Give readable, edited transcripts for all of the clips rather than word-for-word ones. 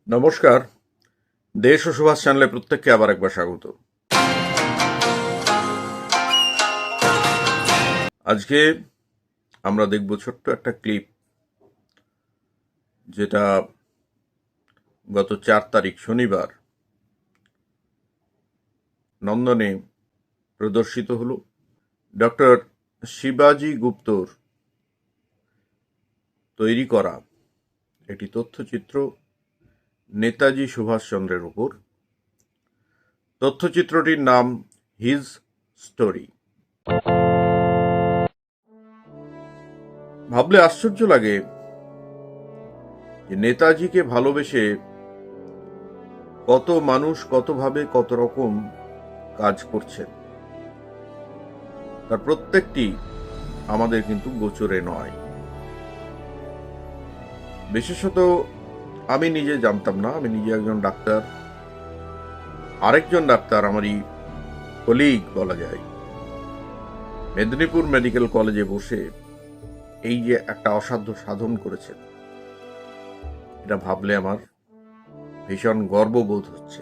নমস্কার। দেশ ও সুভাষ চ্যানেলে প্রত্যেককে আবার একবার স্বাগত। আজকে আমরা দেখব ছোট্ট একটা ক্লিপ, যেটা গত 4 তারিখ শনিবার নন্দনে প্রদর্শিত হলো। ডক্টর শিবাজি গুপ্তর তৈরি করা একটি তথ্যচিত্র নেতাজি সুভাষচন্দ্রের উপর। তথ্যচিত্রটির নাম হিজ স্টোরি। ভাবলে আশ্চর্য লাগে যে নেতাজিকে ভালোবেসে কত মানুষ কতভাবে কত রকম কাজ করছেন, তার প্রত্যেকটি আমাদের কিন্তু গোচরে নয়। বিশেষত আমি নিজে জানতাম না, আমি নিজে একজন ডাক্তার, আরেকজন ডাক্তার আমারই কলিগ বলা যায়, মেদিনীপুর মেডিকেল কলেজে বসে এই যে একটা অসাধ্য সাধন করেছেন, এটা ভাবলে আমার ভীষণ গর্ববোধ হচ্ছে।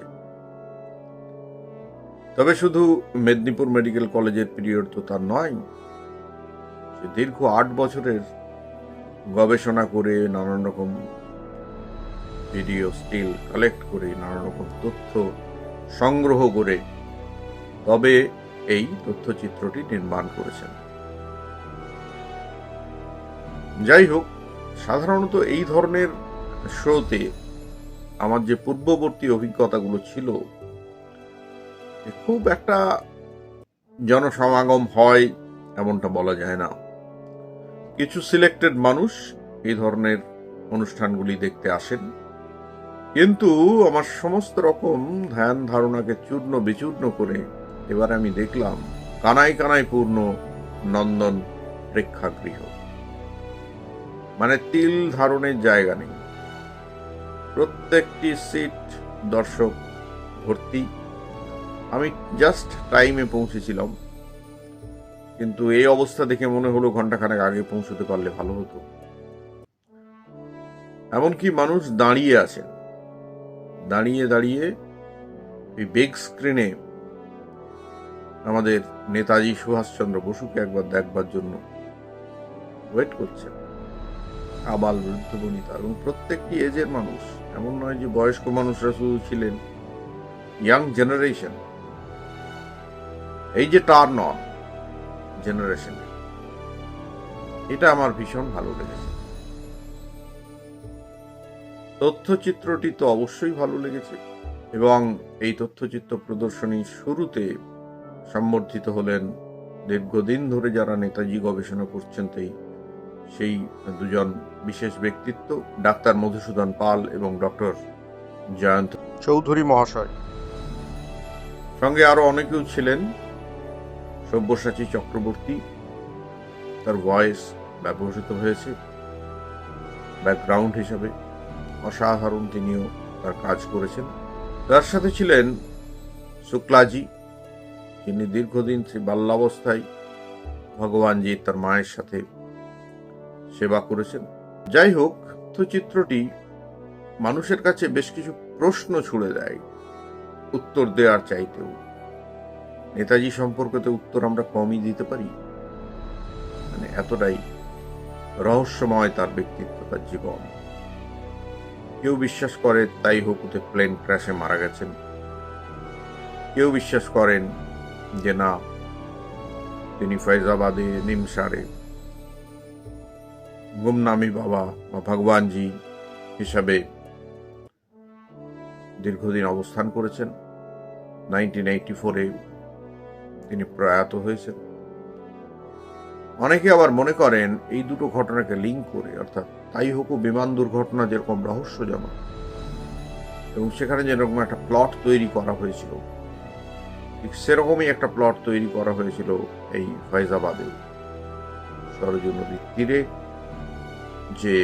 তবে শুধু মেদিনীপুর মেডিকেল কলেজের পিরিয়ড তো তার নয়, সে দীর্ঘ 8 বছরের গবেষণা করে, নানান রকম ভিডিও স্টিল কালেক্ট করে, নানান রকম তথ্য সংগ্রহ করে তবে এই তথ্যচিত্রটি নির্মাণ করেছেন। যাই হোক, সাধারণত এই ধরনের শোতে আমার যে পূর্ববর্তী অভিজ্ঞতাগুলো ছিল, খুব একটা জনসমাগম হয় এমনটা বলা যায় না। কিছু সিলেক্টেড মানুষ এই ধরনের অনুষ্ঠানগুলি দেখতে আসেন, কিন্তু আমার সমস্ত রকম ধ্যান ধারণাকে চূর্ণ বিচূর্ণ করে এবার আমি দেখলাম কানায় কানায় পূর্ণ নন্দন প্রেক্ষাগৃহ। মানে তিল ধারণের জায়গা নেই, প্রত্যেকটি সিট দর্শক ভর্তি। আমি জাস্ট টাইমে পৌঁছেছিলাম, কিন্তু এই অবস্থা দেখে মনে হলো ঘন্টাখানেক আগে পৌঁছতে পারলে ভালো হতো। এমনকি মানুষ দাঁড়িয়ে আছেন, দাঁড়িয়ে দাঁড়িয়ে এই বিগ স্ক্রিনে আমাদের নেতাজি সুভাষচন্দ্র বসুকে একবার দেখবার জন্য ওয়েট করছেন। আবাল বৃদ্ধ বনিতা এবং প্রত্যেকটি এজের মানুষ, এমন নয় যে বয়স্ক মানুষরা শুধু ছিলেন। ইয়াং জেনারেশন, এই যে টার্ন অন জেনারেশন, এটা আমার ভীষণ ভালো লেগেছে। তথ্যচিত্রটি তো অবশ্যই ভালো লেগেছে, এবং এই তথ্যচিত্র প্রদর্শনীর শুরুতে সম্বর্ধিত হলেন দীর্ঘদিন ধরে যারা নেতাজি গবেষণা করছেন সেই দুজন বিশেষ ব্যক্তিত্ব, ডাক্তার মধুসূদন পাল এবং ডক্টর জয়ন্ত চৌধুরী মহাশয়। সঙ্গে আরো অনেকেও ছিলেন। সব্যসাচী চক্রবর্তী, তার ভয়েস ব্যবহৃত হয়েছে ব্যাকগ্রাউন্ড হিসাবে, অসাধারণ তিনিও তার কাজ করেছেন। তার সাথে ছিলেন শুক্লাজি, যিনি দীর্ঘদিন শ্রী বাল্যাবস্থায় ভগবানজি তার মায়ের সাথে সেবা করেছেন। যাই হোক, তথ্যচিত্রটি মানুষের কাছে বেশ কিছু প্রশ্ন ছুড়ে দেয় উত্তর দেওয়ার চাইতেও। নেতাজি সম্পর্কে তো উত্তর আমরা কমই দিতে পারি, মানে এতটাই রহস্যময় তার ব্যক্তিত্ব, তার জীবন। কেউ বিশ্বাস করে তাই হকুতে প্লেন ক্র্যাশে মারা গেছেন, কেউ বিশ্বাস করেন যে না, তিনি ফৈজাবাদে নিমসারে গুমনামি বাবা বা ভগবানজি হিসাবে দীর্ঘদিন অবস্থান করেছেন। 1984-এ তিনি প্রয়াত হয়েছেন। অনেকে আবার মনে করেন এই দুটো ঘটনাকে লিঙ্ক করে, অর্থাৎ তাই হকু বিমান দুর্ঘটনা যেরকম রহস্যজনক এবং সেখানে যেরকম একটা প্লট তৈরি করা হয়েছিল, ঠিক সেরকমই একটা প্লট তৈরি করা হয়েছিল এই ফৈজাবাদে সরজু নদীর তীরে যে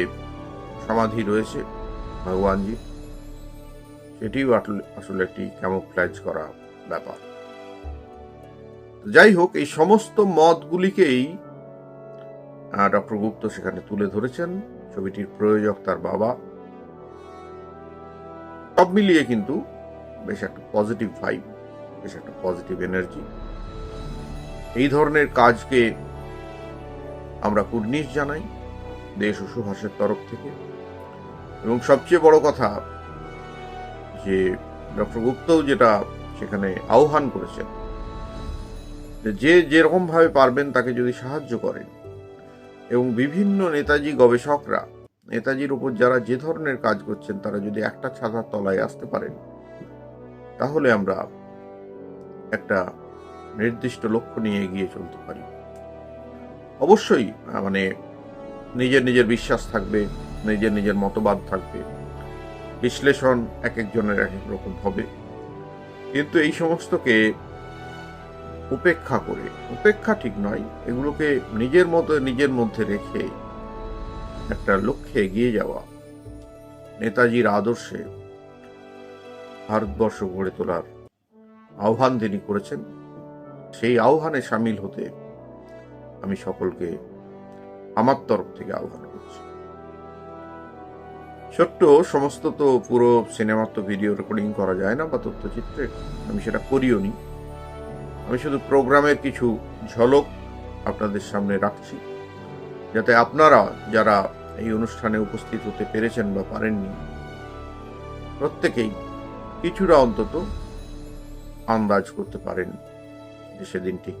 সমাধি রয়েছে ভগবানজি, সেটিও আসলে একটি ক্যামোফ্ল্যাজ করা ব্যাপার। যাই হোক, এই সমস্ত মতগুলিকেই ডক্টর গুপ্ত সেখানে তুলে ধরেছেন। ছবিটির প্রযোজক তার বাবা, সব মিলিয়ে কিন্তু বেশ একটা পজিটিভ ভাইব, বেশ একটা পজিটিভ এনার্জি। এই ধরনের কাজকে আমরা কুর্নিশ জানাই দেশ ও সুভাষের তরফ থেকে। এবং সবচেয়ে বড় কথা যে ডক্টর গুপ্তও যেটা সেখানে আহ্বান করেছেন, যে যেরকম ভাবে পারবেন তাকে যদি সাহায্য করেন, এবং বিভিন্ন নেতাজি গবেষকরা নেতাজির উপর যারা যে ধরনের কাজ করছেন তারা যদি একটা ছাতার তলায় আসতে পারেন, তাহলে আমরা একটা নির্দিষ্ট লক্ষ্য নিয়ে এগিয়ে চলতে পারি। অবশ্যই মানে নিজের নিজের বিশ্বাস থাকবে, নিজের নিজের মতবাদ থাকবে, বিশ্লেষণ এক একজনের এক এক রকম হবে, কিন্তু এই সমস্তকে উপেক্ষা করে, উপেক্ষা ঠিক নয়, এগুলোকে নিজের মধ্যে রেখে একটা লক্ষ্যে এগিয়ে যাওয়া, নেতাজির আদর্শে ভারতবর্ষ গড়ে তোলার আহ্বান তিনি করেছেন। সেই আহ্বানে সামিল হতে আমি সকলকে আমার তরফ থেকে আহ্বান করছি। ছোট্ট সমস্ত তো পুরো সিনেমার তো ভিডিও রেকর্ডিং করা যায় না বা তথ্যচিত্রে, আমি সেটা করিও নি। আমি শুধু প্রোগ্রামের কিছু ঝলক আপনাদের সামনে রাখছি, যাতে আপনারা যারা এই অনুষ্ঠানে উপস্থিত হতে পেরেছেন বা পারেননি, প্রত্যেকেই কিছুটা অন্তত আন্দাজ করতে পারেন যে সেদিন ঠিক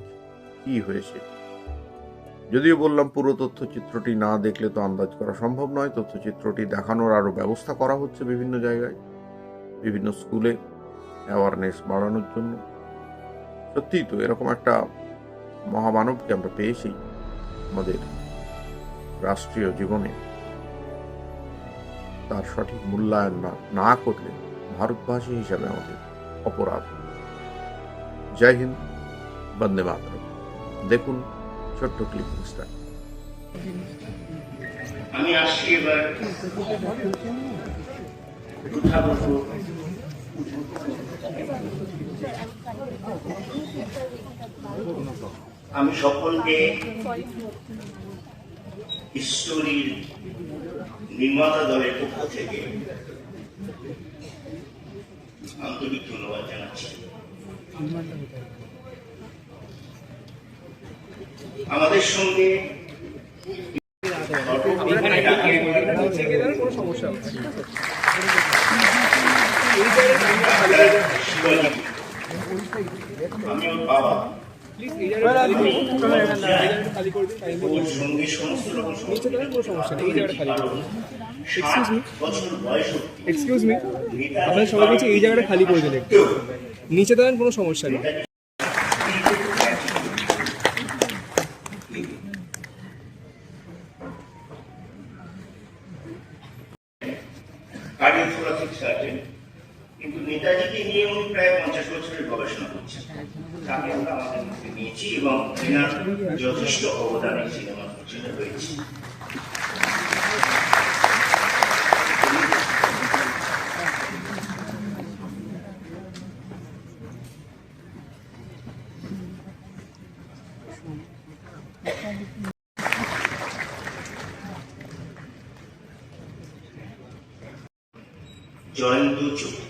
কি হয়েছে। যদিও বললাম পুরো তথ্যচিত্রটি না দেখলে তো আন্দাজ করা সম্ভব নয়। তথ্যচিত্রটি দেখানোর আরো ব্যবস্থা করা হচ্ছে বিভিন্ন জায়গায়, বিভিন্ন স্কুলে অ্যাওয়ারনেস বাড়ানোর জন্য। সত্যিই তো এরকম একটা মহামানবকে আমরা পেয়েছি আমাদের রাষ্ট্রীয় জীবনে, তার সঠিক মূল্যায়ন না করলে ভারতবাসী হিসাবে আমাদের অপরাধ। জয় হিন্দ, বন্দে মাতরম। দেখুন ছোট্ট ক্লিপিংসটা। আমি আসছি এবার আমি সকলকে স্টোরির নির্মাতা দলের পক্ষ থেকে আন্তরিক ধন্যবাদ জানাচ্ছি। আমাদের সঙ্গে আমি ওর বাবা, ওর সঙ্গে সমস্ত রকম এক্সকিউজ মি, আপনাদের সবাই বলছি এই জায়গাটা খালি করে দিন, নিচে দাঁড়ান, কোনো সমস্যা নেই। কিন্তু নেতাজিকে নিয়ে উনি প্রায় 50 বছরের গবেষণা করছেন, তাকে আমরা আমাদের মধ্যে নিয়েছি এবং এনার যথেষ্ট অবদান এই সিনেমার পিছনে রয়েছে। জয়ন্ত চৌধুরী,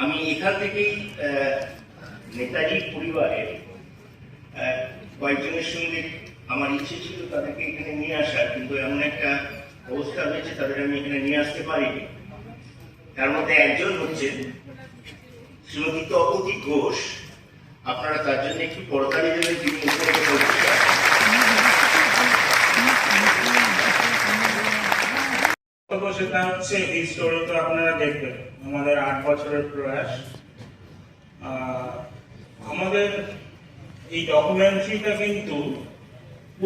আমি এখান থেকেই নেতাজির পরিবারের কয়েকজনের সঙ্গে আমার ইচ্ছে ছিল তাদেরকে এখানে নিয়ে আসার, কিন্তু এমন একটা অবস্থা হয়েছে তাদের আমি এখানে নিয়ে আসতে পারিনি। তার মধ্যে একজন হচ্ছেন শ্রীমতী তপতী ঘোষ। আপনারা তার জন্য একটু করতালি দেবেন, তিনি সেটা হচ্ছে এই স্টোরি তো আপনারা দেখবেন, আমাদের 8 বছরের প্রয়াস। আমাদের এই ডকুমেন্টারিটা কিন্তু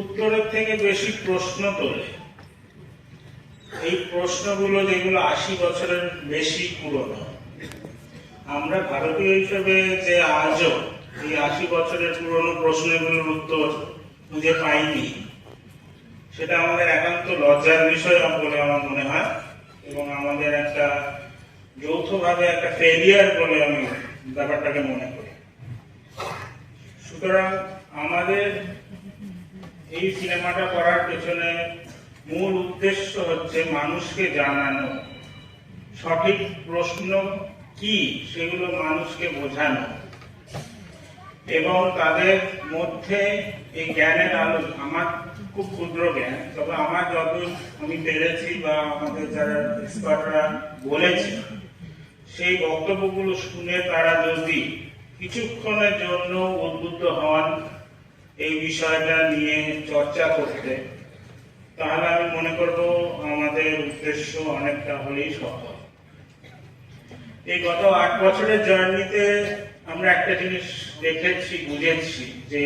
উত্তরের থেকে বেশি প্রশ্ন তোলে। এই প্রশ্নগুলো যেগুলো 80 বছরের বেশি পুরনো, আমরা ভারতীয় হিসেবে যে আজও এই 80 বছরের পুরনো প্রশ্নগুলোর উত্তর খুঁজে পাইনি, সেটা আমাদের একান্ত লজ্জার বিষয় বলে আমার মনে হয়, এবং আমাদের একটা যৌথভাবে একটা ফেলিয়ার বলে আমি ব্যাপারটাকে মনে করি। সুতরাং আমাদের এই সিনেমাটা করার পেছনে মূল উদ্দেশ্য হচ্ছে মানুষকে জানানো, সঠিক প্রশ্ন কি সেগুলো মানুষকে বোঝানো এবং তাদের মধ্যে এই জ্ঞানের আলো। আমার খুব ক্ষুদ্র জ্ঞান, তবে আমার যত আমি পেরেছি বা আমাদের যারা এক্সপার্টরা বলেছে সেই বক্তব্যগুলো শুনে তারা যদি কিছুক্ষণের জন্য উদ্বুদ্ধ হন এই বিষয়টা নিয়ে চর্চা করতে, তাহলে আমি মনে করব আমাদের উদ্দেশ্য অনেকটা হলেই সফল। এই গত 8 বছরের জার্নিতে আমরা একটা জিনিস দেখেছি, বুঝেছি যে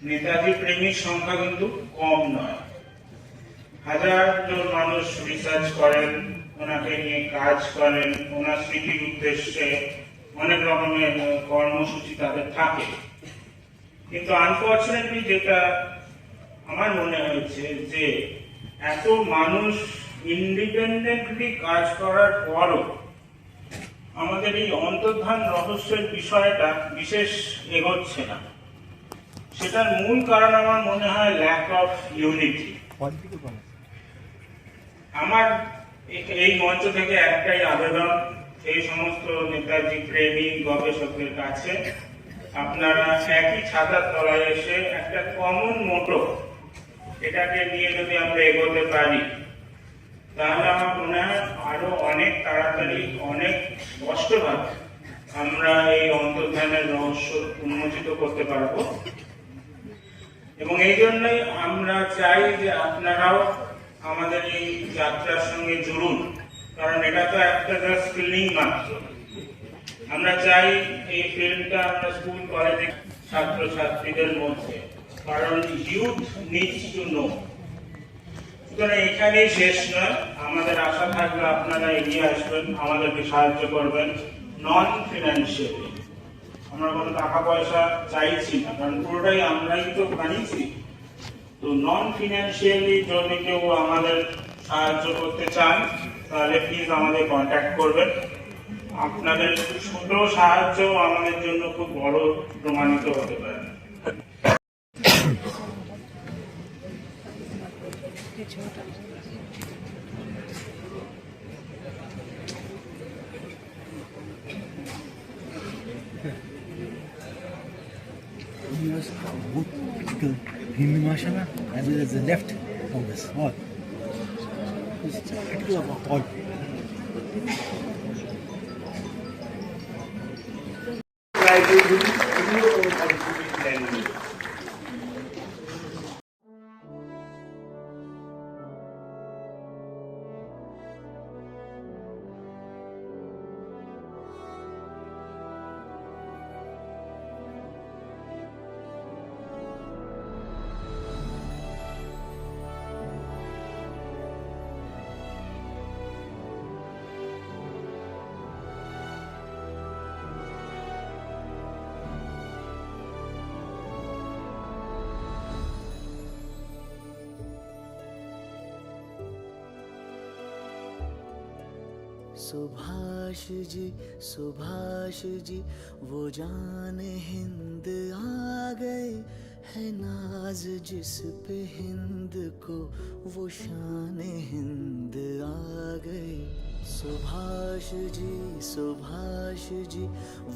নেতাজি প্রেমীর সংখ্যা কিন্তু কম নয়। হাজার জন মানুষ রিসার্চ করেন, ওনাকে নিয়ে কাজ করেন, ওনার স্মৃতির উদ্দেশ্যে অনেক রকমের কর্মসূচি তাদের থাকে। কিন্তু আনফর্চুনেটলি যেটা আমার মনে হয়েছে যে এত মানুষ ইন্ডিপেন্ডেন্টলি কাজ করার পরও আমাদের এই অন্তর্ধান রহস্যের বিষয়টা বিশেষ এগোচ্ছে না। সেটার মূল কারণ আমার মনে হয় ল্যাক অফ ইউনিটি। আমার এই মঞ্চ থেকে একটাই আবেদন এই সমস্ত নেতাজি প্রেমী গবেষকদের কাছে, আপনারা একই ছাতার তলায় এসে একটা কমন মোটো এটাকে নিয়ে যদি আমরা এগোতে পারি, তাহলে আমার মনে হয় আরো অনেক তাড়াতাড়ি, অনেক স্পষ্টভাবে আমরা এই অন্তর্ধানের রহস্য উন্মোচিত করতে পারবো। এবং এই জন্যই আমরা চাই যে আপনারাও আমাদের এই যাত্রার সঙ্গে জুড়ুন, কারণ এটা তো একটা জাস্ট ফিল্মিং মাত্র। আমরা চাই এই ফিল্মটা আমরা স্কুল কলেজে ছাত্রছাত্রীদের মধ্যে, কারণ ইউথ নিডস টু নো। সুতরাং এখানেই শেষ নয়, আমাদের আশা থাকলে আপনারা এগিয়ে আসবেন, আমাদেরকে সাহায্য করবেন নন ফিনান্সিয়ালি। আমরা কোনো টাকা পয়সা চাইছি না, কারণ পুরোটাই আমরাই তো বানিয়েছি। তো নন ফিনান্সিয়ালি যদি কেউ আমাদের সাহায্য করতে চান তাহলে প্লিজ আমাদের কন্ট্যাক্ট করবেন। আপনাদের ছোট সাহায্য আমাদের জন্য খুব বড় প্রমাণিত হতে পারে। Hindi maşallah, and there is a left on this wall. It's critical about all. Subhash ji वो जान हिंद आ गए, है नाज जिस पे हिंद को वो शान हिंद आ गए। सुभाष जी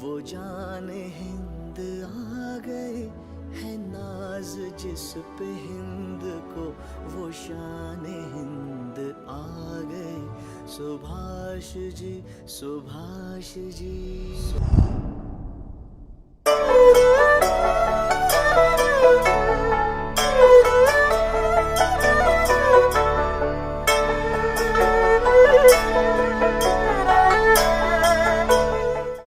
वो जान हिंद आ गए, है नाज जिस पे हिंद को वो शान हिंद आ गए। सुभाष जी